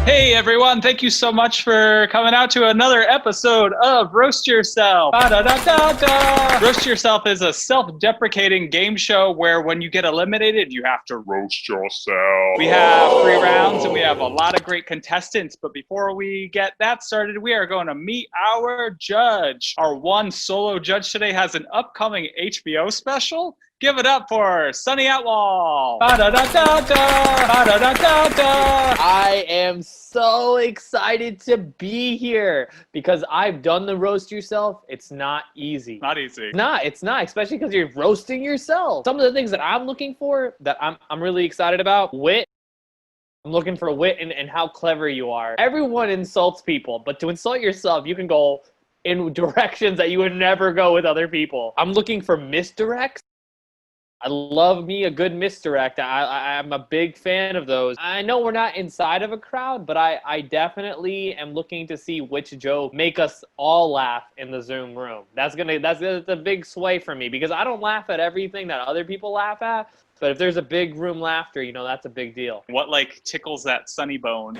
Hey everyone, thank you so much for coming out to another episode of Roast Yourself. Roast Yourself is a self-deprecating game show where when you get eliminated, you have to roast yourself. We have 3 rounds and we have a lot of great contestants, but before we get that started, we are going to meet our judge. Our one solo judge today has an upcoming HBO special. Give it up for Sunny Atwal. I am so excited to be here because I've done the roast yourself. It's not easy. Not easy. It's not, especially because you're roasting yourself. Some of the things that I'm looking for that I'm really excited about, wit. I'm looking for wit and how clever you are. Everyone insults people, but to insult yourself, you can go in directions that you would never go with other people. I'm looking for misdirects. I love me a good misdirect. I'm a big fan of those. I know we're not inside of a crowd, but I definitely am looking to see which joke make us all laugh in the Zoom room. That's a big sway for me because I don't laugh at everything that other people laugh at. But if there's a big room laughter, you know, that's a big deal. What, like, tickles that sunny bone?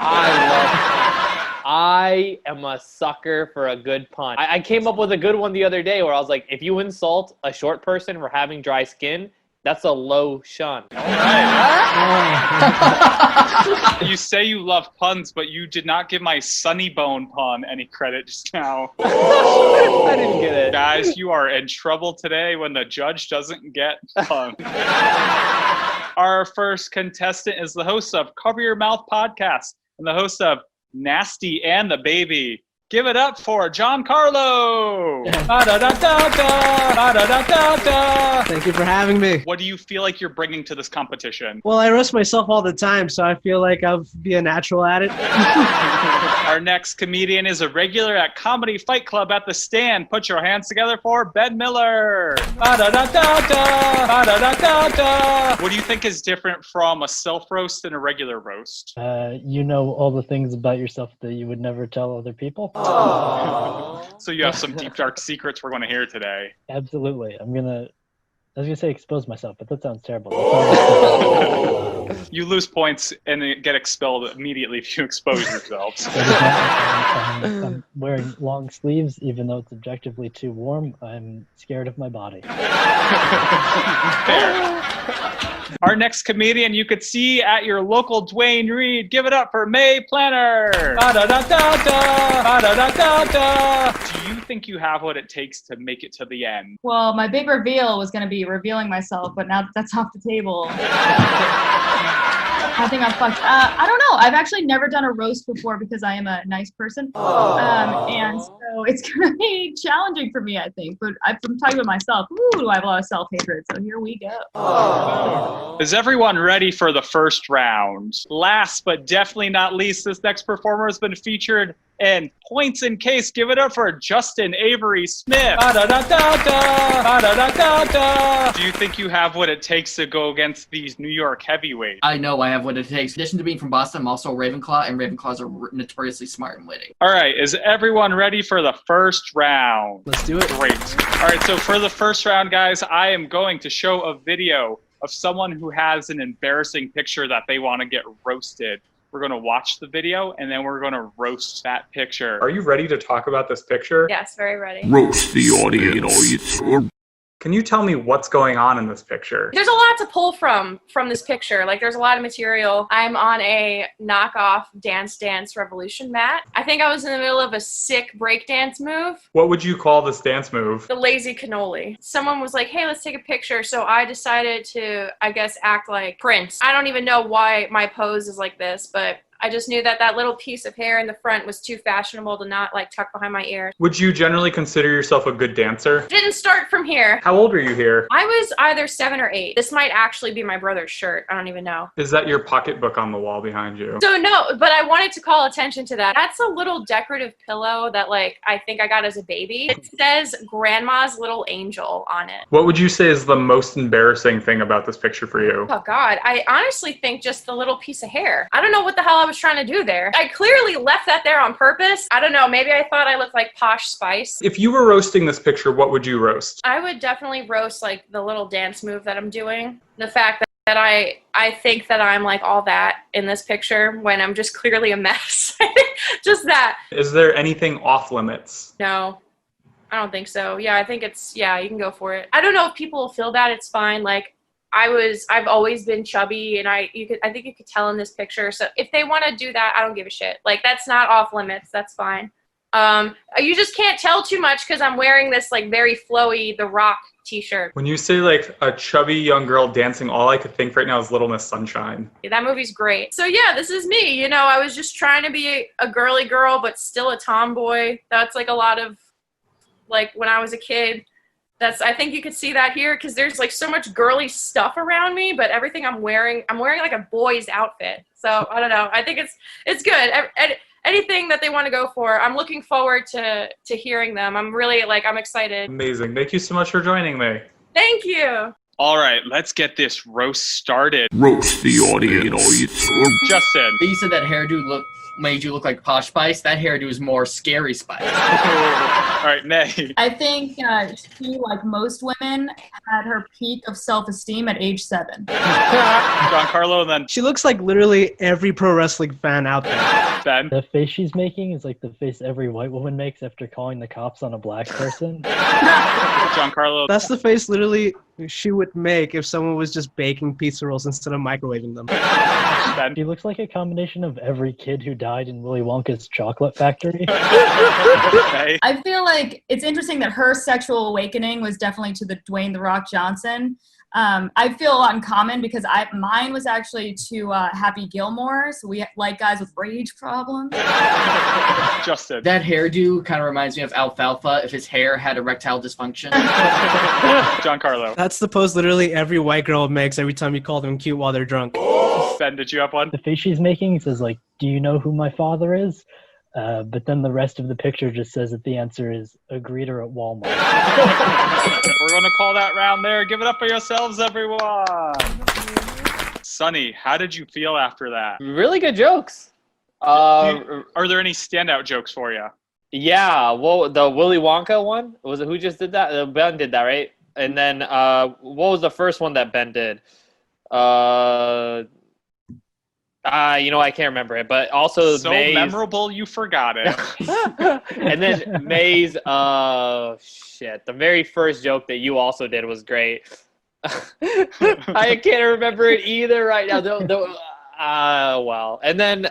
I am a sucker for a good pun. I came up with a good one the other day where I was like, if you insult a short person for having dry skin, that's a low shun. All right. You say you love puns, but you did not give my sunny bone pun any credit just now. I didn't get it. Guys, you are in trouble today when the judge doesn't get puns. Our first contestant is the host of Cover Your Mouth podcast and the host of Nasty and the Baby. Give it up for Gian Carlo! Thank you for having me. What do you feel like you're bringing to this competition? Well, I roast myself all the time, so I feel like I'll be a natural at it. Our next comedian is a regular at Comedy Fight Club at the Stand. Put your hands together for Ben Miller! What do you think is different from a self-roast and a regular roast? You know all the things about yourself that you would never tell other people. So you have some deep, dark secrets we're going to hear today. Absolutely. I was going to say expose myself, but that sounds terrible. You lose points and get expelled immediately if you expose yourselves. I'm wearing long sleeves, even though it's objectively too warm. I'm scared of my body. Fair. Our next comedian you could see at your local Dwayne Reed. Give it up for Mae Planert. Do you think you have what it takes to make it to the end? Well, my big reveal was going to be revealing myself, but now that's off the table. I think I'm fucked. I don't know. I've actually never done a roast before because I am a nice person. And so it's going to be challenging for me, I think. But I'm talking about myself. Ooh, I have a lot of self-hatred. So here we go. Is everyone ready for the first round? Last but definitely not least, this next performer has been featured in Points in Case. Give it up for Justin Avery Smith. Do you think you have what it takes to go against these New York heavyweights? I know I have what it takes. In addition to being from Boston, I'm also a Ravenclaw, and Ravenclaws are notoriously smart and witty. All right, is everyone ready for the first round? Let's do it. Great. All right, so for the first round, guys, I am going to show a video of someone who has an embarrassing picture that they want to get roasted. We're going to watch the video, and then we're going to roast that picture. Are you ready to talk about this picture? Yes, very ready. Roast the audience. Can you tell me what's going on in this picture? There's a lot to pull from this picture. Like, there's a lot of material. I'm on a knockoff Dance Dance Revolution mat. I think I was in the middle of a sick breakdance move. What would you call this dance move? The lazy cannoli. Someone was like, hey, let's take a picture. So I decided to, I guess, act like Prince. I don't even know why my pose is like this, but I just knew that little piece of hair in the front was too fashionable to not like tuck behind my ear. Would you generally consider yourself a good dancer? Didn't start from here. How old are you here? I was either 7 or 8. This might actually be my brother's shirt. I don't even know. Is that your pocketbook on the wall behind you? So no, but I wanted to call attention to that. That's a little decorative pillow that like I think I got as a baby. It says Grandma's Little Angel on it. What would you say is the most embarrassing thing about this picture for you? Oh God, I honestly think just the little piece of hair. I don't know what the hell I was trying to do there. I clearly left that there on purpose. I don't know, maybe I thought I looked like Posh Spice. If you were roasting this picture, what would you roast? I would definitely roast like the little dance move that I'm doing. The fact that that I think that I'm like all that in this picture when I'm just clearly a mess. Just that. Is there anything off limits? No, I don't think so. Yeah, I think you can go for it. I don't know if people will feel that. It's fine. Like I've always been chubby, and I think you could tell in this picture. So if they want to do that, I don't give a shit. Like that's not off limits. That's fine. You just can't tell too much because I'm wearing this like very flowy The Rock t-shirt. When you say like a chubby young girl dancing, all I could think right now is Little Miss Sunshine. That movie's great. So yeah, this is me. You know, I was just trying to be a girly girl, but still a tomboy. That's like a lot of like when I was a kid. I think you could see that here because there's like so much girly stuff around me, but everything I'm wearing like a boy's outfit. So I don't know. I think it's good. Anything that they want to go for, I'm looking forward to hearing them. I'm really I'm excited. Amazing. Thank you so much for joining me. Thank you. All right, let's get this roast started. Roast the audience. Justin. You said that hairdo made you look like Posh Spice. That hairdo is more Scary Spice. All right, Mae. I think she, like most women, had her peak of self-esteem at age 7. Gian Carlo, and then She looks like literally every pro wrestling fan out there. Ben. The face she's making is like the face every white woman makes after calling the cops on a black person. Gian Carlo. That's the face literally she would make if someone was just baking pizza rolls instead of microwaving them. Ben. She looks like a combination of every kid who died in Willy Wonka's chocolate factory. Mae. I feel like it's interesting that her sexual awakening was definitely to the Dwayne "The Rock" Johnson. I feel a lot in common because mine was actually to Happy Gilmore. So we like guys with rage problems. Justin. That hairdo kind of reminds me of Alfalfa if his hair had erectile dysfunction. Gian Carlo. That's the pose literally every white girl makes every time you call them cute while they're drunk. Ben, did you have one? The face she's making says like, "Do you know who my father is?" But then the rest of the picture just says that the answer is a greeter at Walmart. We're going to call that round there. Give it up for yourselves, everyone. Sonny, how did you feel after that? Really good jokes. Are there any standout jokes for you? Yeah, well, the Willy Wonka one, was it who just did that? Ben did that, right? And then what was the first one that Ben did? I can't remember it, but also so Mae's memorable you forgot it. and then Mae's the very first joke that you also did was great. I can't remember it either right now. Well, and then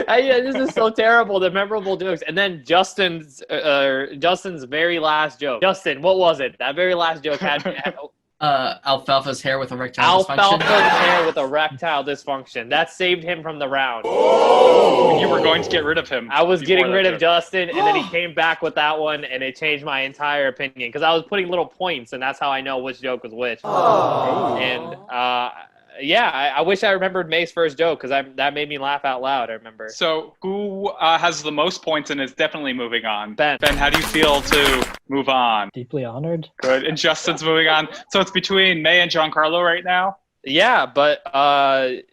this is so terrible. The memorable jokes, and then Justin's very last joke. Justin, what was it? That very last joke had Alfalfa's hair with erectile dysfunction. Alfalfa's hair with erectile dysfunction. That saved him from the round. You were going to get rid of him. I was getting rid of joke. Justin, and then he came back with that one, and it changed my entire opinion because I was putting little points, and that's how I know which joke was which. And I wish I remembered Mae's first joke because that made me laugh out loud. I remember. So who has the most points and is definitely moving on? Ben. Ben, how do you feel to move on? Deeply honored. Good. And Justin's moving on. So it's between Mae and Gian Carlo right now? Yeah, but I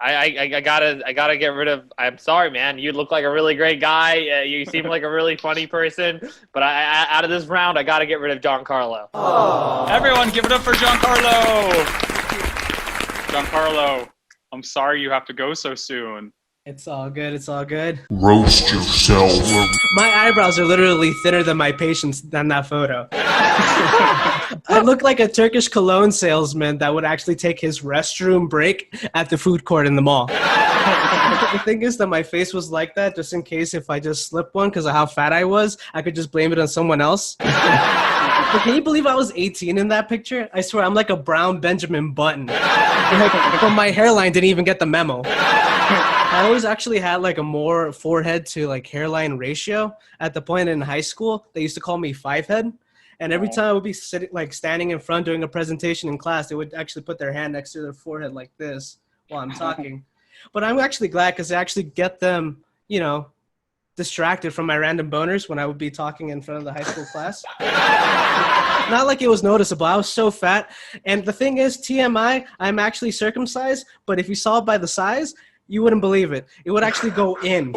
gotta get rid of. I'm sorry, man. You look like a really great guy. You seem like a really funny person. But out of this round, I gotta get rid of Gian Carlo. Everyone, give it up for Gian Carlo. Gian Carlo, I'm sorry you have to go so soon. It's all good. It's all good. Roast yourself. My eyebrows are literally thinner than my patient's than that photo. I look like a Turkish cologne salesman that would actually take his restroom break at the food court in the mall. The thing is that my face was like that just in case if I just slipped one because of how fat I was, I could just blame it on someone else. But can you believe I was 18 in that picture? I swear I'm like a brown Benjamin Button. But my hairline didn't even get the memo. I always actually had like a more forehead to like hairline ratio. At the point in high school, they used to call me 5-head. And every time I would be standing in front doing a presentation in class, they would actually put their hand next to their forehead like this while I'm talking. But I'm actually glad because I actually get them, distracted from my random boners when I would be talking in front of the high school class. Not like it was noticeable. I was so fat. And the thing is, TMI, I'm actually circumcised, but if you saw it by the size, you wouldn't believe it. It would actually go in.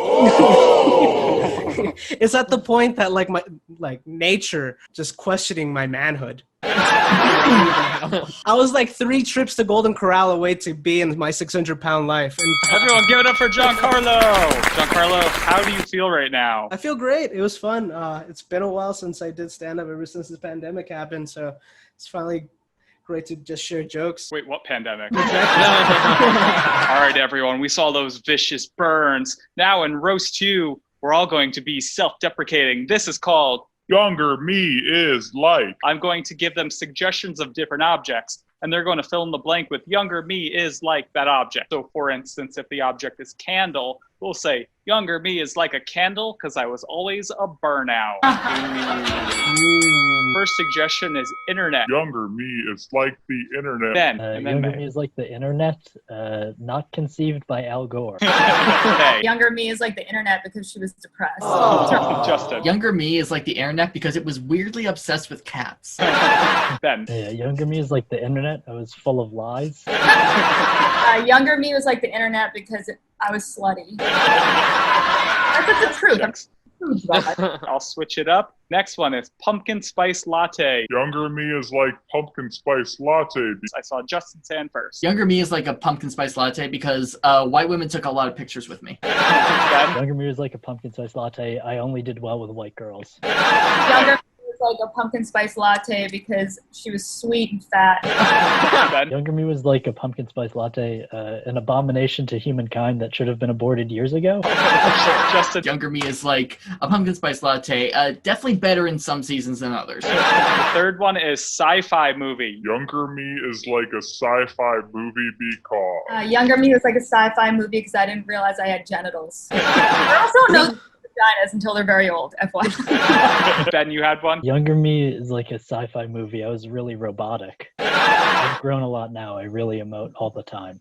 It's at the point that my nature just questioning my manhood. I was 3 trips to Golden Corral away to be in my 600-pound life. And Everyone give it up for Gian Carlo. Gian Carlo, how do you feel right now? I feel great. It was fun. It's been a while since I did stand-up ever since the pandemic happened. So it's finally great to just share jokes. Wait, what pandemic? All right, everyone. We saw those vicious burns. Now in Roast 2, we're all going to be self-deprecating. This is called Younger me is like. I'm going to give them suggestions of different objects, and they're going to fill in the blank with younger me is like that object. So for instance, if the object is candle, we'll say younger me is like a candle because I was always a burnout. First suggestion is internet. Younger me is like the internet. Ben, and then Younger Mae. me is like the internet, not conceived by Al Gore. Hey. Younger me is like the internet because she was depressed. Justin. Younger me is like the internet because it was weirdly obsessed with cats. Ben. Yeah, younger me is like the internet. I was full of lies. Younger me was like the internet because I was slutty. That's the truth. I'm truth about that. I'll switch it up. Next one is pumpkin spice latte. Younger me is like pumpkin spice latte. I saw Justin's hand first. Younger me is like a pumpkin spice latte because white women took a lot of pictures with me. Ben. Younger me was like a pumpkin spice latte. I only did well with white girls. Younger me was like a pumpkin spice latte because she was sweet and fat. Ben. Younger me was like a pumpkin spice latte, an abomination to humankind that should have been aborted years ago. Justin. Younger me is like a pumpkin spice latte, definitely better in some seasons than others. The third one is sci-fi movie. Younger me is like a sci-fi movie because. Younger me was like a sci-fi movie because I didn't realize I had genitals. Girls don't know vaginas until they're very old, FYI. Ben, you had one? Younger me is like a sci-fi movie. I was really robotic. I've grown a lot now. I really emote all the time.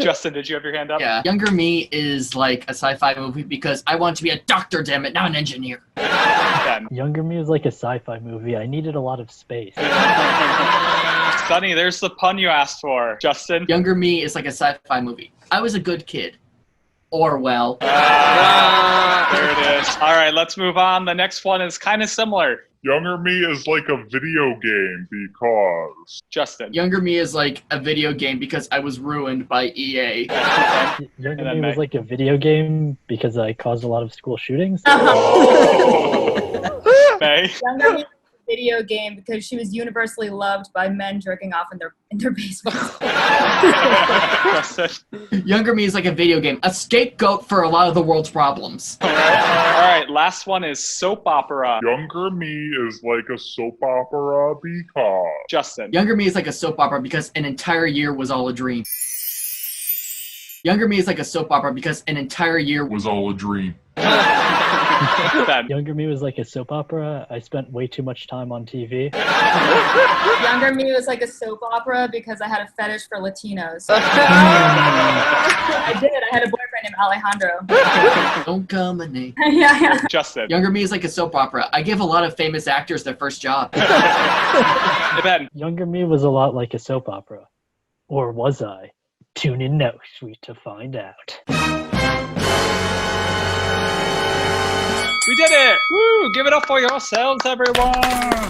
Justin, did you have your hand up? Yeah. Younger me is like a sci-fi movie because I want to be a doctor, damn it, not an engineer. Ben. Younger me is like a sci-fi movie. I needed a lot of space. Sonny, there's the pun you asked for. Justin. Younger me is like a sci-fi movie. I was a good kid. Orwell. There it is. All right, let's move on. The next one is kind of similar. Younger me is like a video game because. Justin. Younger me is like a video game because I was ruined by EA. Younger then me was Mae. like a video game because I caused a lot of school shootings. Mae. Younger me was a video game because she was universally loved by men jerking off in their basements. Justin. Younger me is like a video game, a scapegoat for a lot of the world's problems. All right, last one is soap opera. Younger me is like a soap opera because. Justin. Younger me is like a soap opera because an entire year was all a dream. Younger me is like a soap opera because an entire year Was all a dream. Ben. Younger me was like a soap opera. I spent way too much time on TV. Younger me was like a soap opera because I had a fetish for Latinos. I did. I had a boyfriend named Alejandro. Don't come a name. Yeah. Justin. Younger me is like a soap opera. I give a lot of famous actors their first job. Ben. Younger me was a lot like a soap opera. Or was I? Tune in next week to find out. We did it! Woo! Give it up for yourselves, everyone!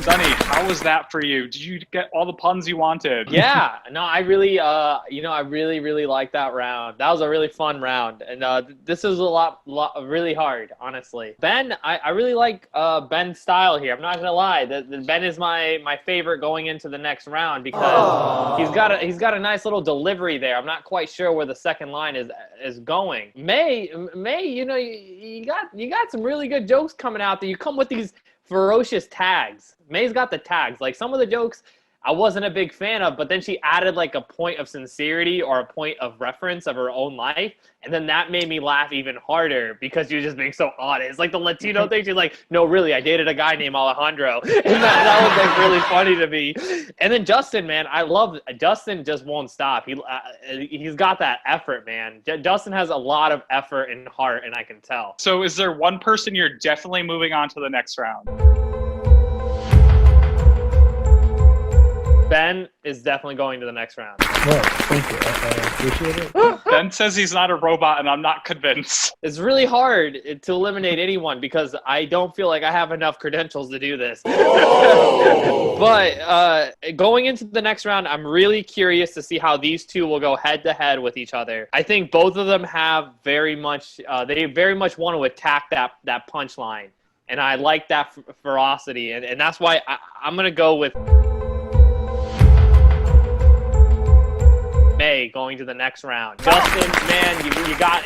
Sonny, how was that for you? Did you get all the puns you wanted? Yeah, no, I really, I really liked that round. That was a really fun round, and this is a lot, really hard, honestly. Ben, I really like Ben's style here. I'm not gonna lie, Ben is my favorite going into the next round because he's got a nice little delivery there. I'm not quite sure where the second line is going. Mae, you know, you got some really good jokes coming out there. You come with these ferocious tags. Mae's got the tags. Like some of the jokes I wasn't a big fan of, but then she added like a point of sincerity or a point of reference of her own life. And then that made me laugh even harder because you're just being so honest. Like the Latino thing, she's like, no, really, I dated a guy named Alejandro. And that was like really funny to me. And then Justin, man, Justin just won't stop. He's got that effort, man. Justin has a lot of effort and heart, and I can tell. So is there one person you're definitely moving on to the next round? Ben is definitely going to the next round. Well, thank you. I appreciate it. Ben says he's not a robot, and I'm not convinced. It's really hard to eliminate anyone because I don't feel like I have enough credentials to do this. But going into the next round, I'm really curious to see how these two will go head to head with each other. I think both of them have very much want to attack that punchline. And I like that ferocity. And that's why I'm going to go with Mae going to the next round. Justin, man,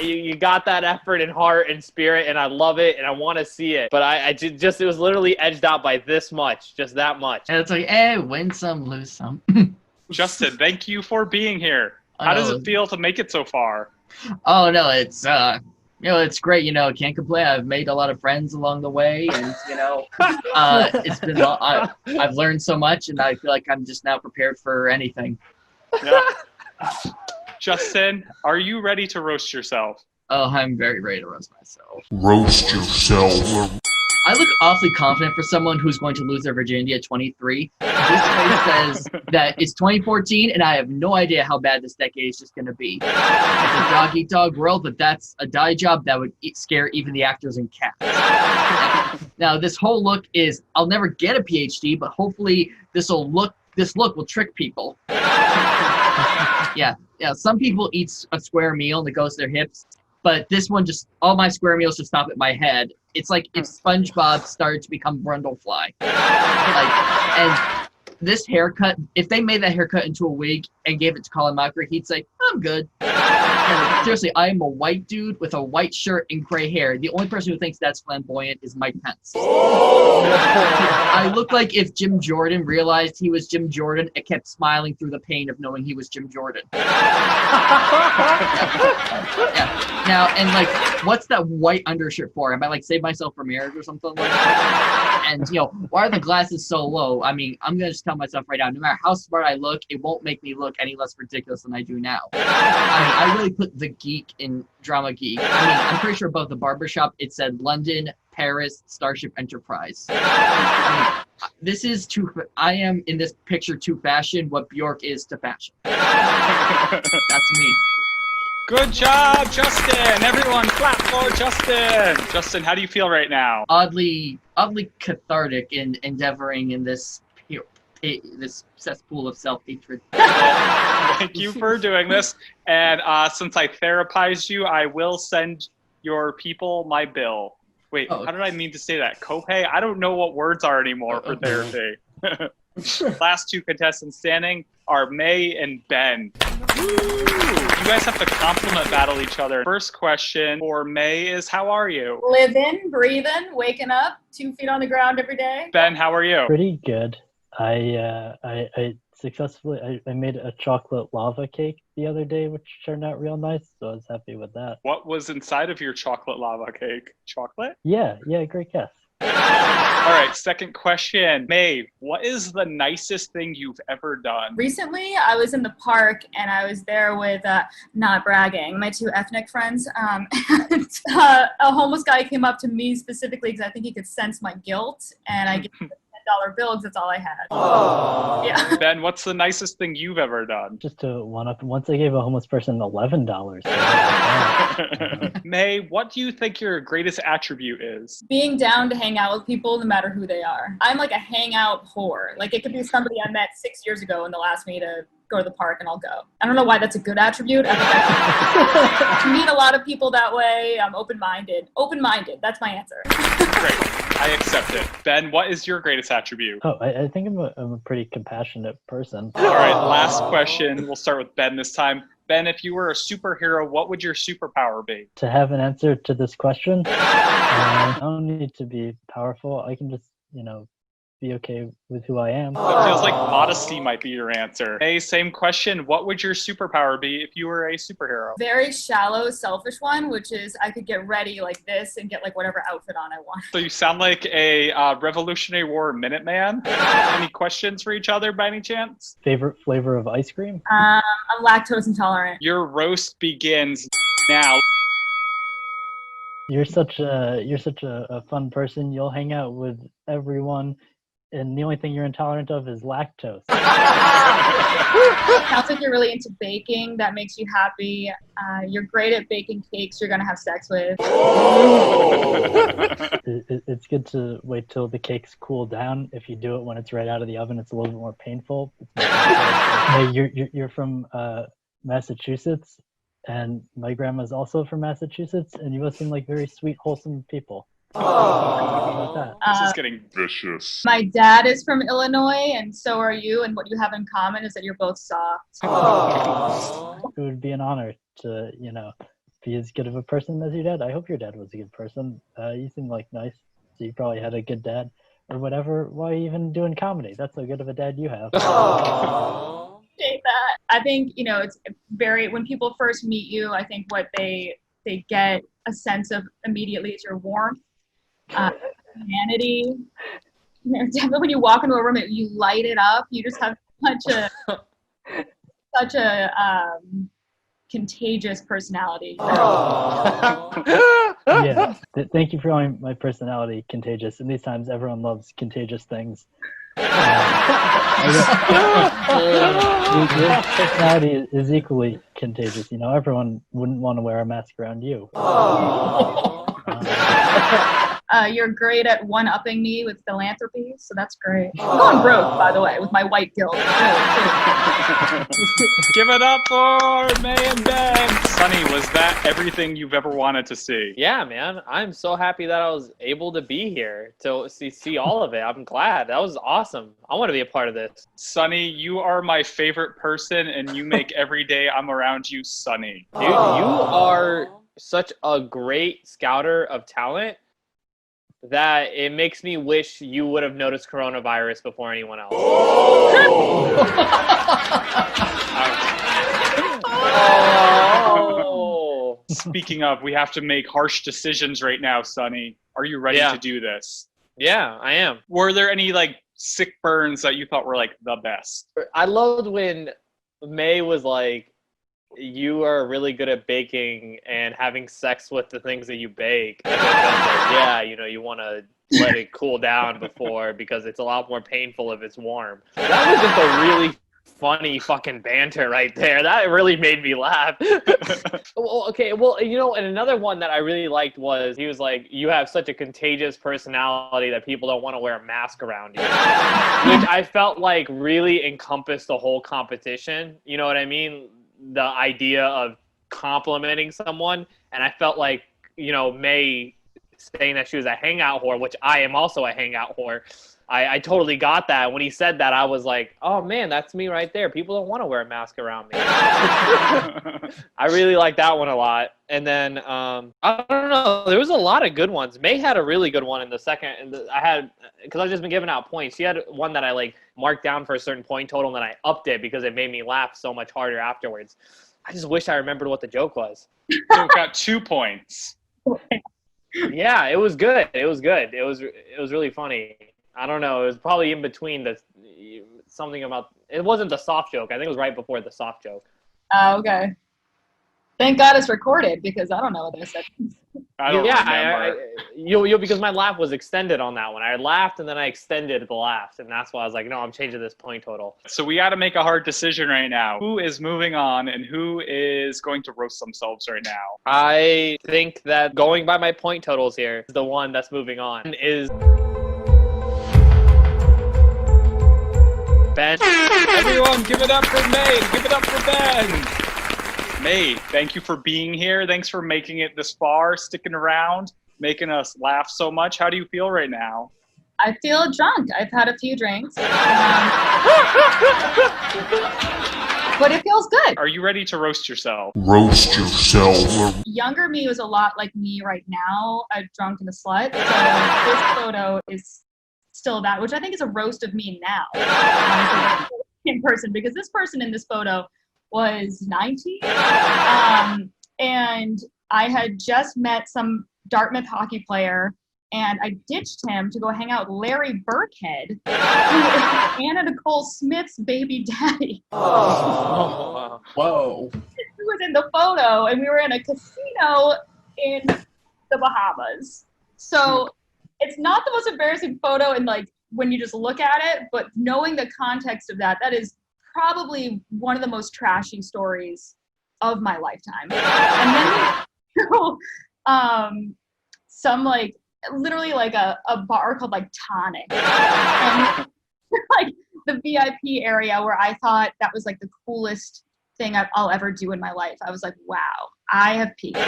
you got that effort and heart and spirit, and I love it, and I want to see it. But it was literally edged out by this much, just that much. And it's like, win some, lose some. Justin, thank you for being here. How does it feel to make it so far? Oh no, it's it's great. Can't complain. I've made a lot of friends along the way, and it's been. I've learned so much, and I feel like I'm just now prepared for anything. Yeah. Justin, are you ready to roast yourself? Oh, I'm very ready to roast myself. Roast yourself. I look awfully confident for someone who's going to lose their virginity at 23. This face says that it's 2014, and I have no idea how bad this decade is just going to be. It's a dog-eat-dog world, but that's a dye job that would scare even the actors and cast. Now, this whole look is, I'll never get a PhD, but hopefully this look will trick people. Yeah, some people eat a square meal and it goes to their hips, but this one all my square meals just stop at my head. It's like if SpongeBob started to become Brundlefly. And this haircut, if they made that haircut into a wig and gave it to Colin Mockery, he'd say, I'm good. And seriously, I am a white dude with a white shirt and gray hair. The only person who thinks that's flamboyant is Mike Pence. I look like if Jim Jordan realized he was Jim Jordan and kept smiling through the pain of knowing he was Jim Jordan. Yeah. Now, and what's that white undershirt for? Am I Save Myself for Marriage or something like that? And, why are the glasses so low? I mean, I'm going to just tell myself right now, no matter how smart I look, it won't make me look any less ridiculous than I do now. I really put the geek in drama geek. I'm pretty sure above the barbershop, it said London, Paris, Starship Enterprise. This is I am in this picture to fashion what Bjork is to fashion. That's me. Good job, Justin. Everyone clap for Justin. Justin, how do you feel right now? Oddly cathartic in endeavoring in this cesspool of self-hatred. Thank you for doing this. And since I therapized you, I will send your people my bill. Wait, how did I mean to say that? Copay? I don't know what words are anymore for therapy. Last two contestants standing are Mae and Ben. Woo! You guys have to compliment battle each other. First question for Mae is, how are you? Living, breathing, waking up, 2 feet on the ground every day. Ben, how are you? Pretty good. I successfully I made a chocolate lava cake the other day, which turned out real nice, so I was happy with that. What was inside of your chocolate lava cake? Chocolate? Yeah, great guess. All right, second question. Mae, what is the nicest thing you've ever done? Recently, I was in the park and I was there with, not bragging, my 2 ethnic friends. And a homeless guy came up to me specifically because I think he could sense my guilt, and I gave him a $10 bill because that's all I had. Aww. Yeah. Ben, what's the nicest thing you've ever done? Just to one up, once I gave a homeless person $11. Mae, what do you think your greatest attribute is? Being down to hang out with people no matter who they are. I'm like a hangout whore. It could be somebody I met 6 years ago and they'll ask me to go to the park and I'll go. I don't know why that's a good attribute. I think I meet a lot of people that way. I'm open-minded. Open-minded, that's my answer. Great, I accept it. Ben, what is your greatest attribute? Oh, I think I'm a pretty compassionate person. All right, last question. We'll start with Ben this time. Ben, if you were a superhero, what would your superpower be? To have an answer to this question, I don't need to be powerful. I can just, be okay with who I am. That feels like modesty might be your answer. Hey, same question. What would your superpower be if you were a superhero? Very shallow, selfish one, which is I could get ready like this and get whatever outfit on I want. So you sound like a Revolutionary War Minuteman. Any questions for each other by any chance? Favorite flavor of ice cream? I'm lactose intolerant. Your roast begins now. You're such a fun person. You'll hang out with everyone. and the only thing you're intolerant of is lactose. Sounds like you're really into baking. That makes you happy. You're great at baking cakes you're going to have sex with. It's good to wait till the cakes cool down. If you do it when it's right out of the oven, it's a little bit more painful. Hey, you're from Massachusetts, and my grandma's also from Massachusetts, and you both seem like very sweet, wholesome people. How about that? This is getting Vicious. My dad is from Illinois, and so are you. And what you have in common is that you're both soft. It would be an honor to, be as good of a person as your dad. I hope your dad was a good person. You seem like nice, so you probably had a good dad or whatever. Why are you even doing comedy? That's so good of a dad you have. Appreciate that. I think, it's very, when people first meet you, I think what they get a sense of immediately is your warmth, humanity. Definitely when you walk into a room, you light it up. You just have such a contagious personality. Yeah. Thank you for calling my personality contagious. In these times, everyone loves contagious things. Your personality is equally contagious. Everyone wouldn't want to wear a mask around you. You're great at one-upping me with philanthropy, so that's great. I'm going broke, by the way, with my white guilt. Give it up for Mae and Ben. Sunny, was that everything you've ever wanted to see? Yeah, man. I'm so happy that I was able to be here to see all of it. I'm glad. That was awesome. I want to be a part of this. Sunny, you are my favorite person, and you make every day I'm around you sunny. Dude, you are such a great scouter of talent that it makes me wish you would have noticed coronavirus before anyone else. Oh. Speaking of, we have to make harsh decisions right now, Sunny. Are you ready to do this? Yeah, I am. Were there any sick burns that you thought were the best? I loved when Mae was like, you are really good at baking and having sex with the things that you bake. And then Ben's like, you want to let it cool down before because it's a lot more painful if it's warm. That was just a really funny fucking banter right there. That really made me laugh. And another one that I really liked was he was like, you have such a contagious personality that people don't want to wear a mask around you. Which I felt like really encompassed the whole competition. You know what I mean? The idea of complimenting someone, and I felt like Mae saying that she was a hangout whore, which I am also a hangout whore. I totally got that. When he said that, I was like, oh man, that's me right there. People don't want to wear a mask around me. I really like that one a lot. And then I don't know, there was a lot of good ones. Mae had a really good one in the second. Because I've just been giving out points. She had one that I marked down for a certain point total, and then I upped it because it made me laugh so much harder afterwards. I just wish I remembered what the joke was. So it got 2 points. Yeah, it was good. It was good. It was really funny. I don't know. It was probably in between something about. It wasn't the soft joke. I think it was right before the soft joke. Oh, okay. Thank God it's recorded because I don't know what I said. I don't remember. Because my laugh was extended on that one. I laughed and then I extended the laugh, and that's why I was like, no, I'm changing this point total. So we got to make a hard decision right now. Who is moving on and who is going to roast themselves right now? I think that going by my point totals here, the one that's moving on is Ben. Everyone, give it up for Mae. Give it up for Ben. Mae, thank you for being here. Thanks for making it this far, sticking around, making us laugh so much. How do you feel right now? I feel drunk. I've had a few drinks. But it feels good. Are you ready to roast yourself? Roast yourself. Younger me was a lot like me right now, a drunk and a slut. So this photo is still that, which I think is a roast of me now. In person, because this person in this photo was 19. And I had just met some Dartmouth hockey player, and I ditched him to go hang out with Larry Burkhead, who is Anna Nicole Smith's baby daddy. Oh. Whoa. He was in the photo, and we were in a casino in the Bahamas. So it's not the most embarrassing photo in when you just look at it, but knowing the context of that is probably one of the most trashy stories of my lifetime. And then some like literally like a bar called like Tonic, and like the VIP area where I thought that was like the coolest thing I'll ever do in my life. I was like, wow, I have peaked.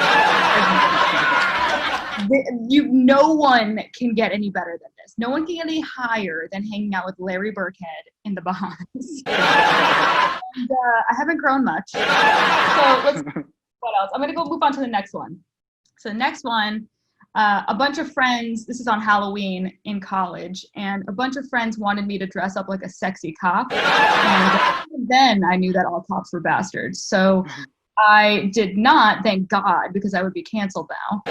No one can get any better than this. No one can get any higher than hanging out with Larry Burkhead in the Bahamas. And, I haven't grown much. So what else? I'm gonna move on to the next one. So the next one, a bunch of friends, this is on Halloween in college, and a bunch of friends wanted me to dress up like a sexy cop. And then I knew that all cops were bastards. So I did not, thank God, because I would be canceled now.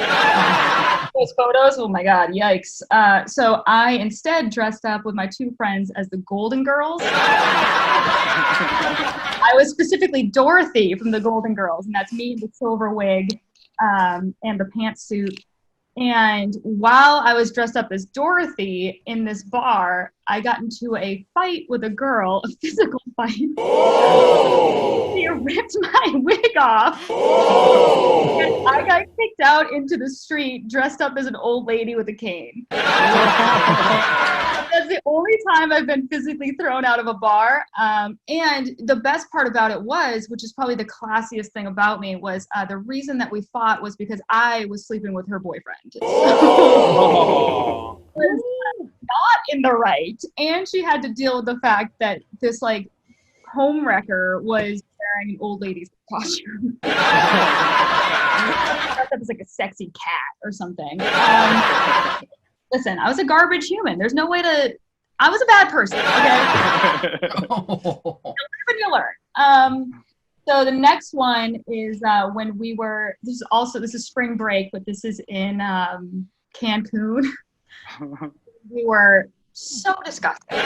Those photos, oh my God, yikes. So I instead dressed up with my two friends as the Golden Girls. I was specifically Dorothy from the Golden Girls, and that's me in the silver wig and the pantsuit. And while I was dressed up as Dorothy in this bar, I got into a fight with a girl, a physical fight. She ripped my wig off. And I got kicked out into the street dressed up as an old lady with a cane. That's the only time I've been physically thrown out of a bar. And the best part about it was, which is probably the classiest thing about me, was the reason that we fought was because I was sleeping with her boyfriend. Was not in the right. And she had to deal with the fact that this like homewrecker was wearing an old lady's costume. That was like a sexy cat or something. Listen, I was a garbage human. There's no way to. I was a bad person. Okay. When you learn. So the next one is when we were. This is spring break, but this is in Cancun. We were so disgusting.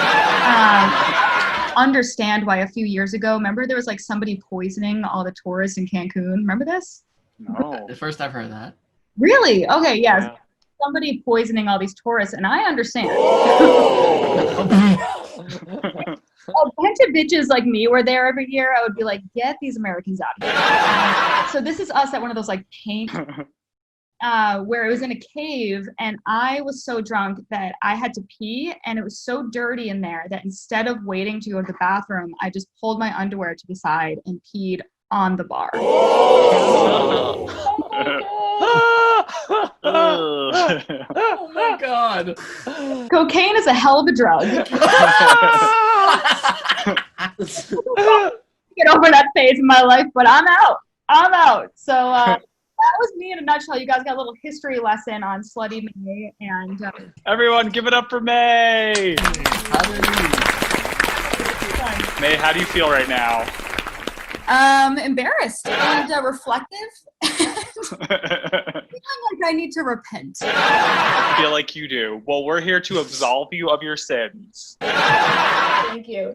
Understand why a few years ago, remember there was like somebody poisoning all the tourists in Cancun. Remember this? No. The first I've heard of that. Really? Okay, yes. Yeah. Somebody poisoning all these tourists, and I understand. A bunch of bitches like me were there every year. I would be like, get these Americans out of here. So this is us at one of those like paint, where it was in a cave, and I was so drunk that I had to pee, and it was so dirty in there that instead of waiting to go to the bathroom, I just pulled my underwear to the side and peed on the bar. Oh my God. Cocaine is a hell of a drug. Get over that phase in my life, but I'm out. So that was me in a nutshell. You guys got a little history lesson on Slutty Mae, and everyone give it up for Mae. Mae, how do you feel right now? Embarrassed and reflective. Feeling like I need to repent. I feel like you do. Well, we're here to absolve you of your sins. Thank you.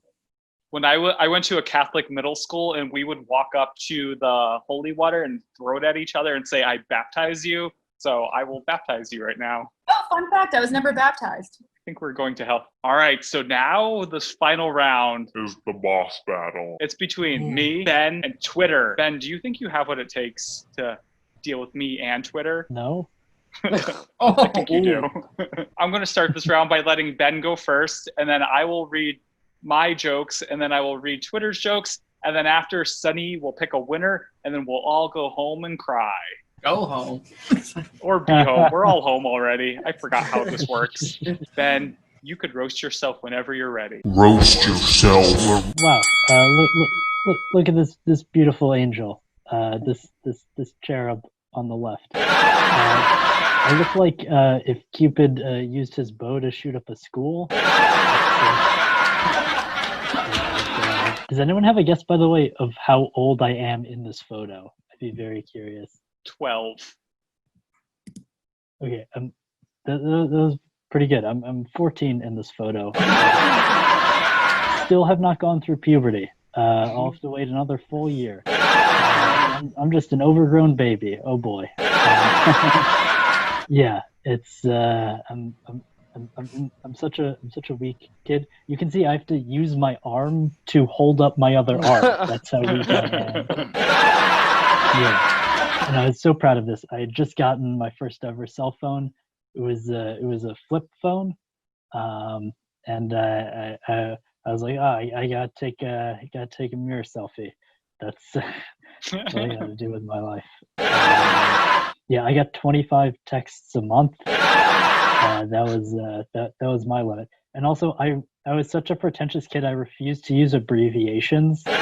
When I went to a Catholic middle school, and we would walk up to the holy water and throw it at each other and say, I baptize you. So I will baptize you right now. Oh, fun fact, I was never baptized. I think we're going to hell. All right, so now this final round is the boss battle. It's between me, Ben, and Twitter. Ben, do you think you have what it takes to deal with me and Twitter? No. I think you do. I'm going to start this round by letting Ben go first, and then I will read my jokes, and then I will read Twitter's jokes, and then after, Sunny will pick a winner, and then we'll all go home and cry. Go home. Or be home. We're all home already. I forgot how this works. Ben, you could roast yourself whenever you're ready. Roast yourself. Wow. Look at this beautiful angel. This cherub on the left. I look like if Cupid used his bow to shoot up a school. Does anyone have a guess, by the way, of how old I am in this photo? I'd be very curious. 12. Okay, that was pretty good. I'm 14 in this photo. Still have not gone through puberty. I'll have to wait another full year. I'm just an overgrown baby. Oh boy. Yeah, it's I'm I'm such a weak kid. You can see I have to use my arm to hold up my other arm. That's how weak I am. Yeah, and I was so proud of this. I had just gotten my first ever cell phone. It was a flip phone, and I was like, I gotta take a mirror selfie. That's what I gotta do with my life. Yeah, I got 25 texts a month. That was my limit. And also, I was such a pretentious kid. I refused to use abbreviations. So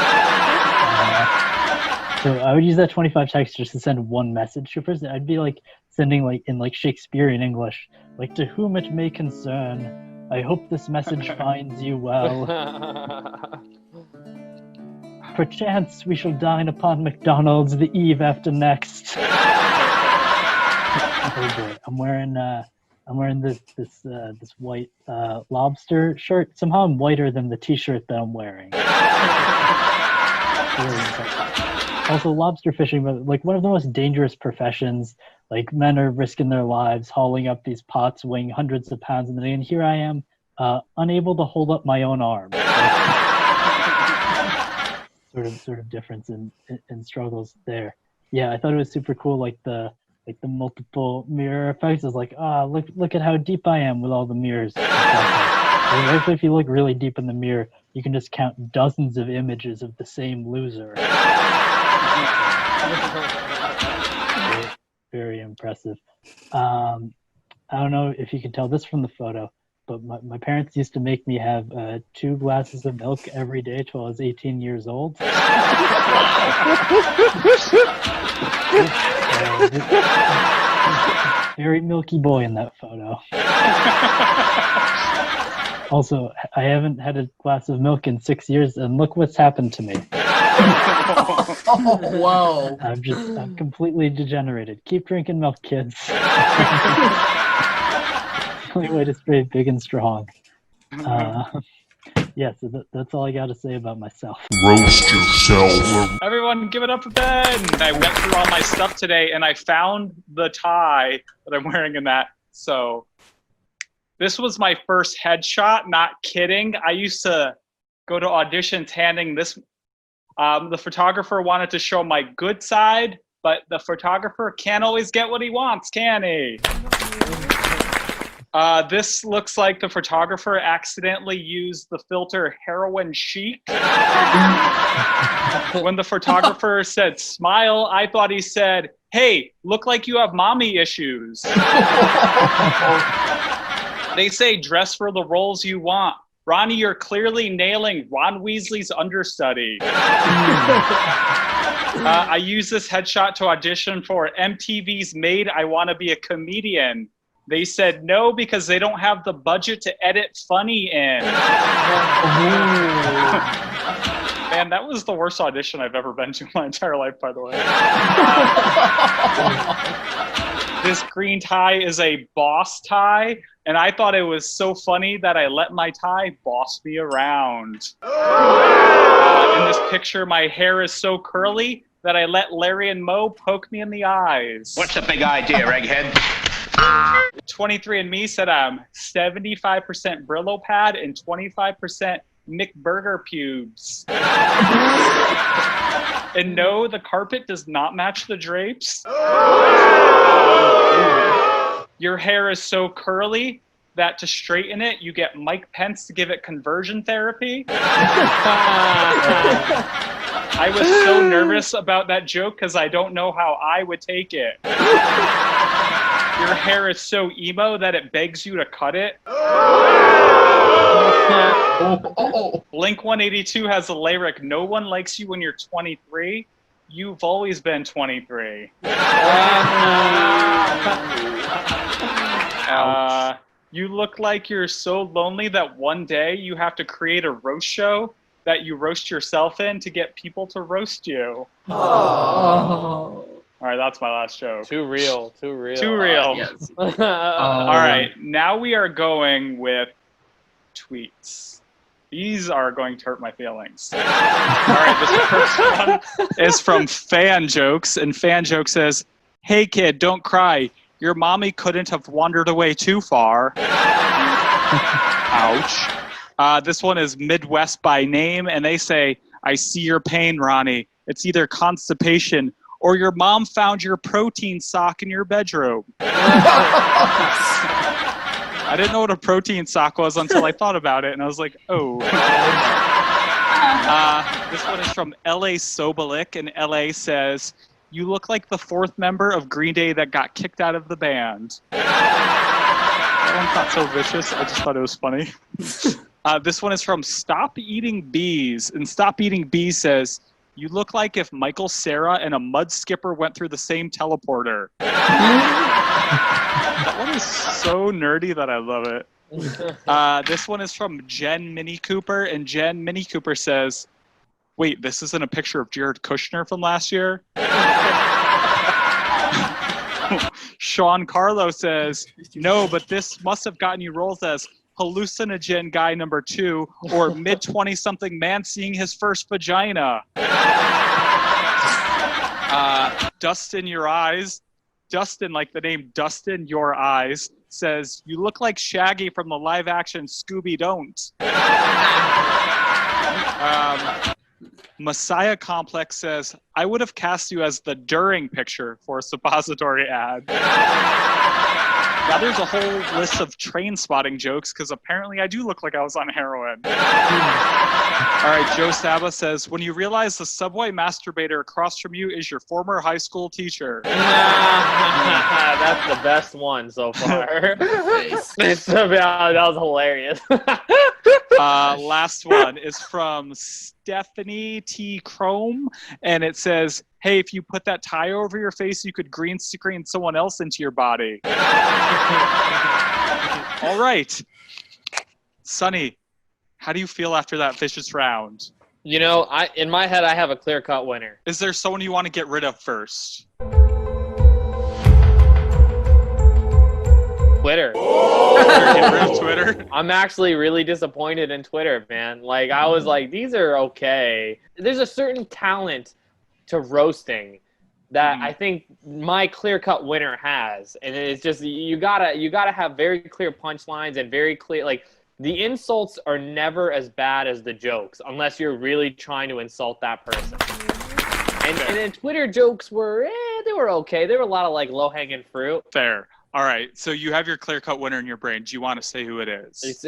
I would use that 25 texts just to send one message to a person. I'd be like sending in Shakespearean English, like, to whom it may concern, I hope this message finds you well. Perchance we shall dine upon McDonald's the eve after next. Oh boy, I'm wearing this white lobster shirt. Somehow I'm whiter than the t-shirt that I'm wearing. Also, lobster fishing, like one of the most dangerous professions. Like, men are risking their lives hauling up these pots weighing hundreds of pounds, and here I am, unable to hold up my own arm. Sort of difference in struggles there. Yeah, I thought it was super cool. Like the multiple mirror effects. Is like, look at how deep I am with all the mirrors. Actually, if you look really deep in the mirror, you can just count dozens of images of the same loser. Very impressive. I don't know if you can tell this from the photo, but my parents used to make me have 2 glasses of milk every day till I was 18 years old. Very milky boy in that photo. Also, I haven't had a glass of milk in 6 years, and look what's happened to me. Oh, whoa. I'm completely degenerated. Keep drinking milk, kids. Only way to stay big and strong. Yeah, so that's all I got to say about myself. Roast yourself. Everyone, give it up for Ben. I went through all my stuff today, and I found the tie that I'm wearing in that. So this was my first headshot. Not kidding. I used to go to auditions handing this. The photographer wanted to show my good side, but the photographer can't always get what he wants, can he? This looks like the photographer accidentally used the filter heroin chic. When the photographer said smile, I thought he said, hey, look like you have mommy issues. They say dress for the roles you want. Ronny, you're clearly nailing Ron Weasley's understudy. I use this headshot to audition for MTV's Made I Want to Be a Comedian. They said no because they don't have the budget to edit funny in. Man, that was the worst audition I've ever been to in my entire life, by the way. This green tie is a boss tie, and I thought it was so funny that I let my tie boss me around. In this picture, my hair is so curly that I let Larry and Moe poke me in the eyes. What's the big idea, egghead? 23andMe said I'm 75% Brillo pad and 25% McBurger pubes. And no, the carpet does not match the drapes. Your hair is so curly that to straighten it, you get Mike Pence to give it conversion therapy. I was so nervous about that joke because I don't know how I would take it. Your hair is so emo that it begs you to cut it. Blink-182 has a lyric, no one likes you when you're 23. You've always been 23. You look like you're so lonely that one day you have to create a roast show that you roast yourself in to get people to roast you. All right, that's my last joke. Too real. Yes. All right, now we are going with tweets. These are going to hurt my feelings. All right, this first one is from Fan Jokes, and Fan Joke says, hey kid, don't cry. Your mommy couldn't have wandered away too far. Ouch. This one is Midwest by name, and they say, I see your pain, Ronnie. It's either constipation or your mom found your protein sock in your bedroom. I didn't know what a protein sock was until I thought about it, and I was like, oh. This one is from L.A. Sobolik, and L.A. says, you look like the fourth member of Green Day that got kicked out of the band. That one's not so vicious. I just thought it was funny. This one is from Stop Eating Bees, and Stop Eating Bees says, you look like if Michael Cera and a mud skipper went through the same teleporter. That one is so nerdy that I love it. This one is from Jen Mini Cooper, and Jen Mini Cooper says, wait, this isn't a picture of Jared Kushner from last year? Gian Carlo says, no, but this must have gotten you roles as hallucinogen guy number 2 or mid-20-something man seeing his first vagina. Dust in your eyes. Dustin, like the name Dustin, your eyes, says, you look like Shaggy from the live-action Scooby Don't. Messiah Complex says, I would have cast you as the during picture for a suppository ad. Now there's a whole list of train spotting jokes because apparently I do look like I was on heroin. All right, Joe Saba says, when you realize the subway masturbator across from you is your former high school teacher. That's the best one so far. That was hilarious. Last one is from Stephanie T. Chrome, and it says, hey, if you put that tie over your face, you could green screen someone else into your body. All right. Sonny, how do you feel after that vicious round? You know, in my head, I have a clear-cut winner. Is there someone you want to get rid of first? Twitter. Get rid of Twitter? I'm actually really disappointed in Twitter, man. Like, I was like, these are okay. There's a certain talent to roasting that I think my clear-cut winner has, and it's just you gotta have very clear punchlines and very clear, like, the insults are never as bad as the jokes unless you're really trying to insult that person. And then Twitter jokes were they were okay. There were a lot of like low-hanging fruit. Fair. All right. So you have your clear-cut winner in your brain. Do you want to say who it is? It's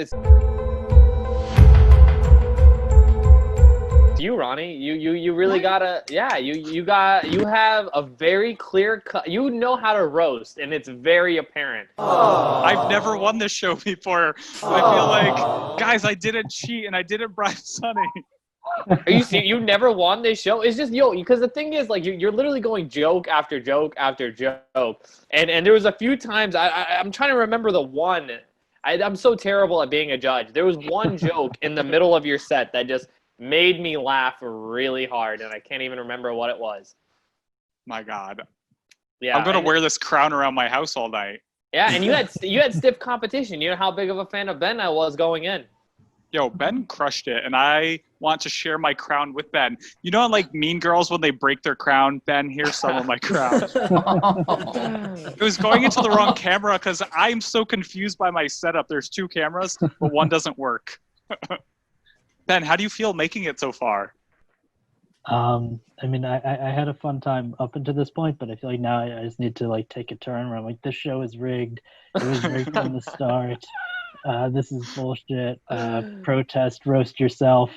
you, Ronnie. You really gotta, yeah, you have a very clear cut. You know how to roast, and it's very apparent. I've never won this show before. But I feel like, guys, I didn't cheat and I didn't bribe Sonny. Are you serious? You never won this show? It's just, because the thing is, like, you're literally going joke after joke after joke, and there was a few times I'm trying to remember the one. I'm so terrible at being a judge. There was one joke in the middle of your set that just made me laugh really hard, and I can't even remember what it was. My God. Yeah, I'm gonna wear this crown around my house all night. Yeah, and you had stiff competition. You know how big of a fan of Ben I was going in. Yo, Ben crushed it, and I want to share my crown with Ben. You know, like Mean Girls when they break their crown? Ben, here's some of my crown. It was going into the wrong camera because I'm so confused by my setup. There's 2 cameras, but one doesn't work. Ben, how do you feel making it so far? I mean, I had a fun time up until this point, but I feel like now I just need to like take a turn where I'm like, this show is rigged. It was rigged from the start. This is bullshit. Protest, roast yourself.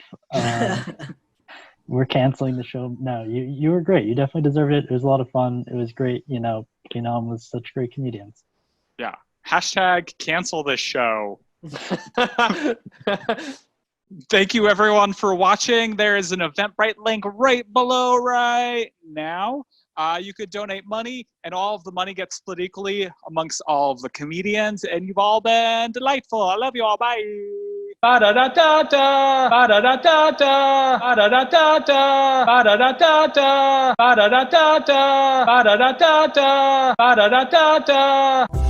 We're canceling the show. No, you were great. You definitely deserved it. It was a lot of fun. It was great. You know, Phenom was such great comedians. Yeah. Hashtag cancel this show. Thank you, everyone, for watching. There is an Eventbrite link right below right now. You could donate money, and all of the money gets split equally amongst all of the comedians, and you've all been delightful. I love you all. Bye. Ba-da-da-da-da, ba-da-da-da-da, ba-da-da-da-da, ba-da-da-da-da, ba-da-da-da-da, ba-da-da-da-da, ba-da-da-da-da.